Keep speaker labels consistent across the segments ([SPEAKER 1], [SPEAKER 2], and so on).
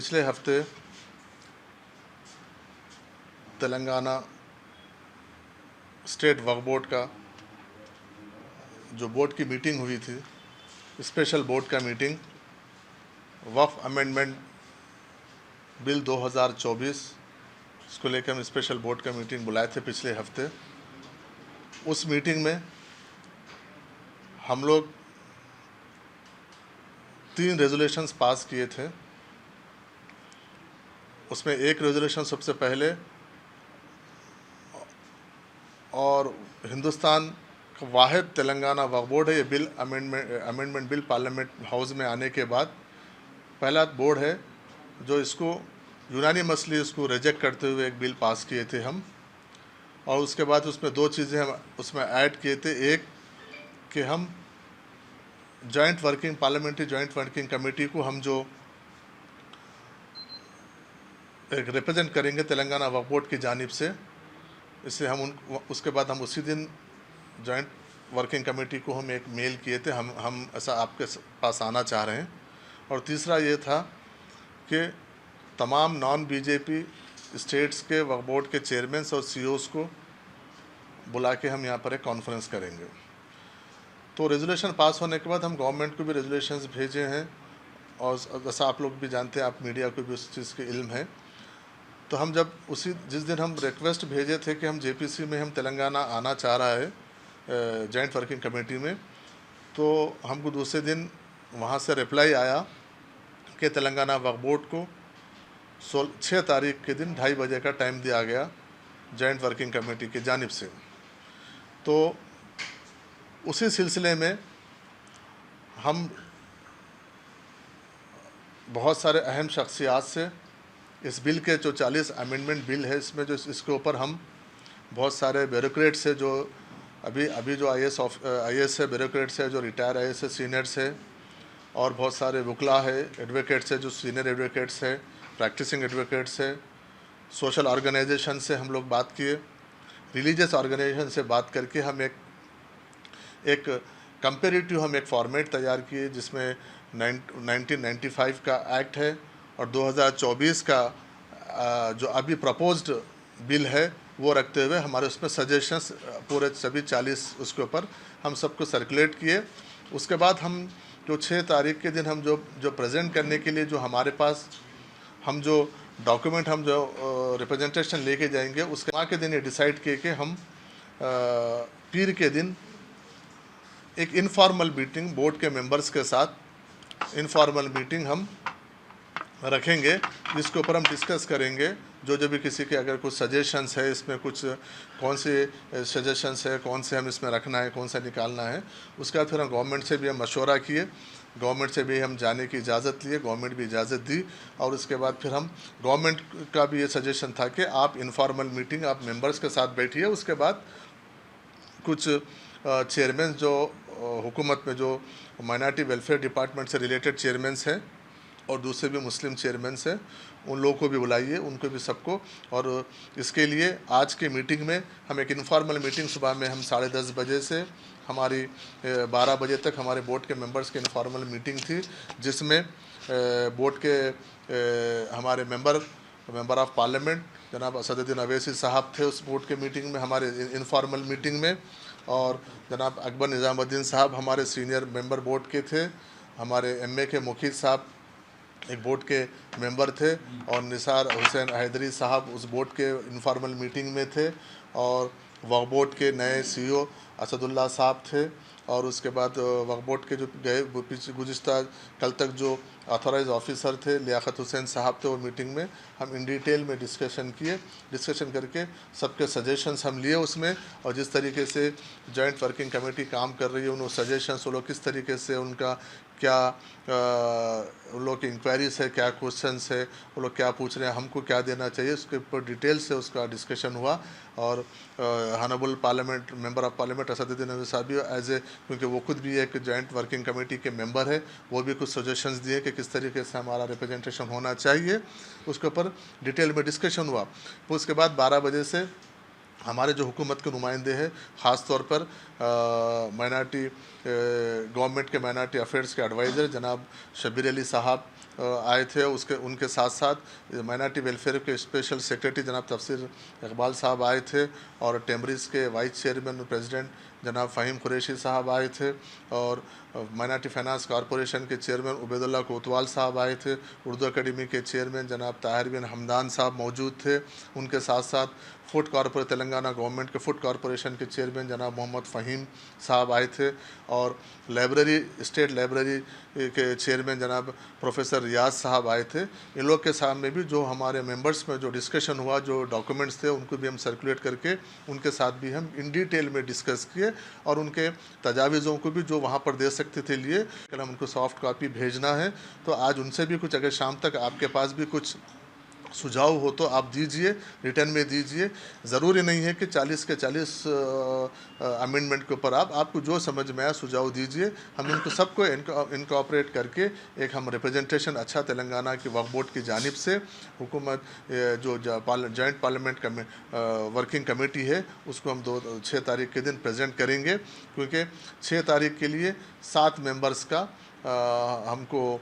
[SPEAKER 1] पिछले हफ्ते तेलंगाना स्टेट वक्फ बोर्ड का जो बोर्ड की मीटिंग हुई थी, स्पेशल बोर्ड का मीटिंग वक्फ अमेंडमेंट बिल 2024 इसको लेकर हम स्पेशल बोर्ड का मीटिंग बुलाए थे पिछले हफ्ते। उस मीटिंग में हम लोग 3 रेजोल्यूशंस पास किए थे। उसमें एक रेजोल्यूशन सबसे पहले और हिंदुस्तान का वाहिद तेलंगाना वक्फ बोर्ड है। ये bill amendment bill parliament house में आने के बाद पहला बोर्ड है जो इसको यूनानिमसली इसको रिजेक्ट करते हुए एक बिल पास किए थे हम। और उसके बाद उसमें 2 चीज़ें हम उसमें ऐड किए थे। एक कि हम पार्लियामेंट्री जॉइंट वर्किंग कमेटी को हम जो एक रिप्रेजेंट करेंगे तेलंगाना वक्फ बोर्ड की जानिब से, इसलिए हम उसके बाद हम उसी दिन जॉइंट वर्किंग कमेटी को हम एक मेल किए थे, हम ऐसा आपके पास आना चाह रहे हैं। और तीसरा ये था कि तमाम नॉन बीजेपी स्टेट्स के वक्फ बोर्ड के चेयरमैन और सीईओज़ को बुला के हम यहाँ पर एक कॉन्फ्रेंस करेंगे। तो रेजोल्यूशन पास होने के बाद हम गवर्नमेंट को भी रेजोल्यूशंस भेजे हैं, और जैसा आप लोग भी जानते हैं, आप मीडिया को भी उस चीज़ के इल्म है। तो हम जब जिस दिन हम रिक्वेस्ट भेजे थे कि हम जेपीसी में हम तेलंगाना आना चाह रहा है जॉइंट वर्किंग कमेटी में, तो हमको दूसरे दिन वहाँ से रिप्लाई आया कि तेलंगाना वक्फ बोर्ड को 6 तारीख के दिन 2:30 बजे का टाइम दिया गया जॉइंट वर्किंग कमेटी की जानिब से। तो उसी सिलसिले में हम बहुत सारे अहम शख्सियात से इस बिल के जो 40 अमेंडमेंट बिल है, इसमें जो इसके ऊपर हम बहुत सारे ब्यूरोक्रेट्स है जो अभी जो आईएएस है, ब्यूरोक्रेट्स है जो रिटायर आईएएस है, सीनियर्स है, और बहुत सारे वकला है, एडवोकेट्स है जो सीनियर एडवोकेट्स है, प्रैक्टिसिंग एडवोकेट्स है, सोशल ऑर्गेनाइजेशन से हम लोग बात किए, रिलीजियस ऑर्गेनाइजेशन से बात करके हम एक कंपेरेटिव हम एक फॉर्मेट तैयार किए जिसमें 1995 का एक्ट है और 2024 का जो अभी प्रपोज्ड बिल है वो रखते हुए हमारे उसमें सजेशंस पूरे सभी 40 उसके ऊपर हम सबको सर्कुलेट किए। उसके बाद हम जो 6 तारीख के दिन हम जो प्रेजेंट करने के लिए जो हमारे पास हम जो डॉक्यूमेंट हम जो रिप्रेजेंटेशन लेके जाएंगे, उसके वहाँ के दिन ये डिसाइड किए कि हम पीर के दिन एक इनफॉर्मल मीटिंग बोर्ड के मेंबर्स के साथ इनफॉर्मल मीटिंग हम रखेंगे, जिसके ऊपर हम डिस्कस करेंगे जो भी किसी के अगर कुछ सजेशंस है, इसमें कुछ कौन से सजेशंस है, कौन से हम इसमें रखना है, कौन सा निकालना है। उसके बाद फिर हम गवर्नमेंट से भी हम मशवरा किए, गवर्नमेंट से भी हम जाने की इजाज़त लिए, गवर्नमेंट भी इजाज़त दी। और उसके बाद फिर हम गवर्नमेंट का भी ये सजेशन था कि आप इनफॉर्मल मीटिंग आप मेंबर्स के साथ बैठिए। उसके बाद कुछ चेयरमैन जो हुकूमत में जो माइनॉरिटी वेलफेयर डिपार्टमेंट से रिलेटेड चेयरमैन्स हैं और दूसरे भी मुस्लिम चेयरमैन्स हैं, उन लोगों को भी बुलाइए, उनको भी सबको। और इसके लिए आज की मीटिंग में हम एक इनफॉर्मल मीटिंग सुबह में हम 10:30 बजे से हमारी 12 बजे तक हमारे बोर्ड के मेंबर्स की इनफॉर्मल मीटिंग थी, जिसमें बोर्ड के हमारे मेंबर ऑफ पार्लियामेंट जनाब असदुद्दीन अवैसी साहब थे उस बोर्ड के मीटिंग में, हमारे इनफॉर्मल मीटिंग में। और जनाब अकबर निज़ामुद्दीन साहब हमारे सीनियर मेंबर बोर्ड के थे, हमारे एमए के मुखीद साहब एक बोर्ड के मेंबर थे, और निसार हुसैन हैदरी साहब उस बोर्ड के इनफॉर्मल मीटिंग में थे, और वक्फ बोर्ड के नए सीईओ असदुल्ला साहब थे। और उसके बाद वक्फ बोर्ड के जो गुज़िश्ता कल तक जो ऑथोराइज ऑफिसर थे लियाकत हुसैन साहब थे, वो मीटिंग में हम इन डिटेल में डिस्कशन किए। डिस्कशन करके सबके सजेशंस हम लिए उसमें, और जिस तरीके से जॉइंट वर्किंग कमेटी काम कर रही है, उन सजेशंस वो लोग किस तरीके से उनका क्या उन लोग की इंक्वायरीज है, क्या क्वेश्चंस है, वो लोग क्या पूछ रहे हैं, हमको क्या देना चाहिए, उसके ऊपर डिटेल से उसका डिस्कशन हुआ। और honourable parliament member of parliament Asaduddin Owaisi साहब भी क्योंकि वो खुद भी एक जॉइंट वर्किंग कमेटी के मेंबर है, वो भी कुछ सजेशंस दिए कि किस तरीके से हमारा रिप्रेजेंटेशन होना चाहिए, उसके ऊपर डिटेल में डिस्कशन हुआ। फिर उसके बाद 12 बजे से हमारे जो हुकूमत के नुमाइंदे हैं, ख़ास तौर पर गवर्नमेंट के माइनॉरिटी अफेयर्स के एडवाइज़र जनाब शब्बीर अली साहब आए थे। उसके उनके साथ साथ माइनॉरिटी वेलफेयर के स्पेशल सेक्रेटरी जनाब तफसीर इकबाल साहब आए थे, और टेम्ब्रिज के वाइस चेयरमैन और प्रेसिडेंट जनाब फ़हीम कुरैशी साहब आए थे, और माइनॉरिटी फाइनेंस कॉरपोरेशन के चेयरमैन उबैदुल्लाह कोतवाल साहब आए थे। उर्दू अकेडमी के चेयरमैन जनाब ताहिर बिन हमदान साहब मौजूद थे। उनके साथ साथ फूड कॉरपोरेशन तेलंगाना गवर्नमेंट के फूड कॉरपोरेशन के चेयरमैन जनाब मोहम्मद फ़हीम साहब आए थे, और लाइब्रेरी स्टेट लाइब्रेरी के चेयरमैन जनाब प्रोफेसर रियाज साहब आए थे। इन लोग के सामने भी जो हमारे मेंबर्स में जो डिस्कशन हुआ, जो डॉक्यूमेंट्स थे, उनको भी हम सर्कुलेट करके उनके साथ भी हम इन डिटेल में डिस्कस किए, और उनके तजावीज़ों को भी जो वहाँ पर दे सकते थे लिए। कल हम उनको सॉफ्ट कॉपी भेजना है, तो आज उनसे भी कुछ, अगर शाम तक आपके पास भी कुछ सुझाव हो तो आप दीजिए, रिटर्न में दीजिए। ज़रूरी नहीं है कि 40 के 40 अमेंडमेंट के ऊपर आपको जो समझ में आया सुझाव दीजिए। हम इनको सबको इनकॉर्पोरेट करके एक हम रिप्रेजेंटेशन अच्छा तेलंगाना की वक्फ बोर्ड की जानिब से हुकूमत जो जॉइंट पार्लियामेंट वर्किंग कमेटी है उसको हम 6 तारीख के दिन प्रेजेंट करेंगे, क्योंकि 6 तारीख के लिए 7 मेंबर्स का हमको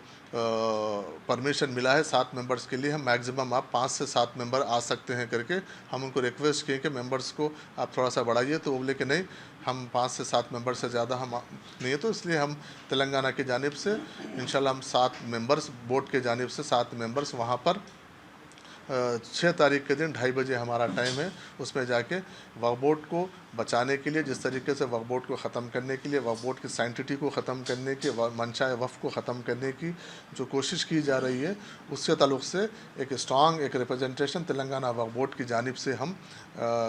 [SPEAKER 1] परमिशन मिला है। 7 मेंबर्स के लिए हम मैक्सिमम आप 5 से 7 मेंबर आ सकते हैं करके हम उनको रिक्वेस्ट किए कि मेंबर्स को आप थोड़ा सा बढ़ाइए, तो वो बोले कि नहीं, हम 5 से 7 मेंबर से ज़्यादा हम नहीं है। तो इसलिए हम तेलंगाना की जानिब से इंशाल्लाह हम 7 मेंबर्स, बोर्ड के जानिब से 7 मेंबर्स वहाँ पर 6 तारीख के दिन 2:30 बजे हमारा टाइम है। उसमें जाके वक्फ बोर्ड को बचाने के लिए, जिस तरीके से वक्फ बोर्ड को ख़त्म करने के लिए, वक्फ बोर्ड की सैंक्टिटी को ख़त्म करने की, मंशा वफ़ को ख़त्म करने की जो कोशिश की जा रही है, उससे ताल्लुक़ से एक स्ट्रॉन्ग एक रिप्रेजेंटेशन तेलंगाना वक्फ बोर्ड की जानिब से हम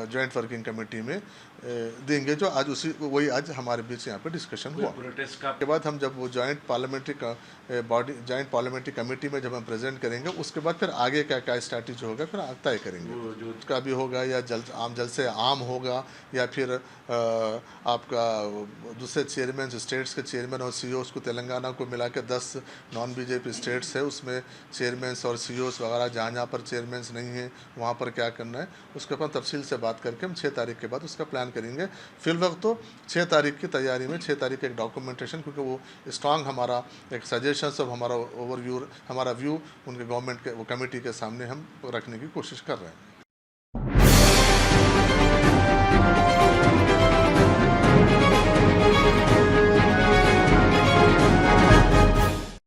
[SPEAKER 1] जॉइंट वर्किंग कमेटी में देंगे, जो आज वही आज हमारे बीच यहाँ पे डिस्कशन हुआ। के बाद हम जब वो जॉइंट पार्लियामेंट्री कमेटी में जब हम प्रेजेंट करेंगे, उसके बाद फिर आगे क्या क्या स्ट्रैटेजी होगा फिर तय करेंगे। जो उसका भी होगा, या जल्द से आम होगा, या फिर आपका दूसरे चेयरमैन स्टेट्स के चेयरमैन और सीईओस को तेलंगाना को मिला के 10 नॉन बीजेपी स्टेट्स है, उसमें चेयरमैन्स और सीईओस वगैरह जहाँ पर चेयरमैन्स नहीं हैं वहाँ पर क्या करना है, उसके अपन तफसील से बात करके हम 6 तारीख के बाद उसका प्लान करेंगे। फिल वक्त तो 6 तारीख की तैयारी में 6 तारीख एक डॉक्यूमेंटेशन, क्योंकि वो स्ट्रॉन्ग हमारा एक सजेशंस और हमारा ओवरव्यू, हमारा व्यू उनके गवर्नमेंट के वो कमेटी के सामने हम रखने की कोशिश कर रहे हैं।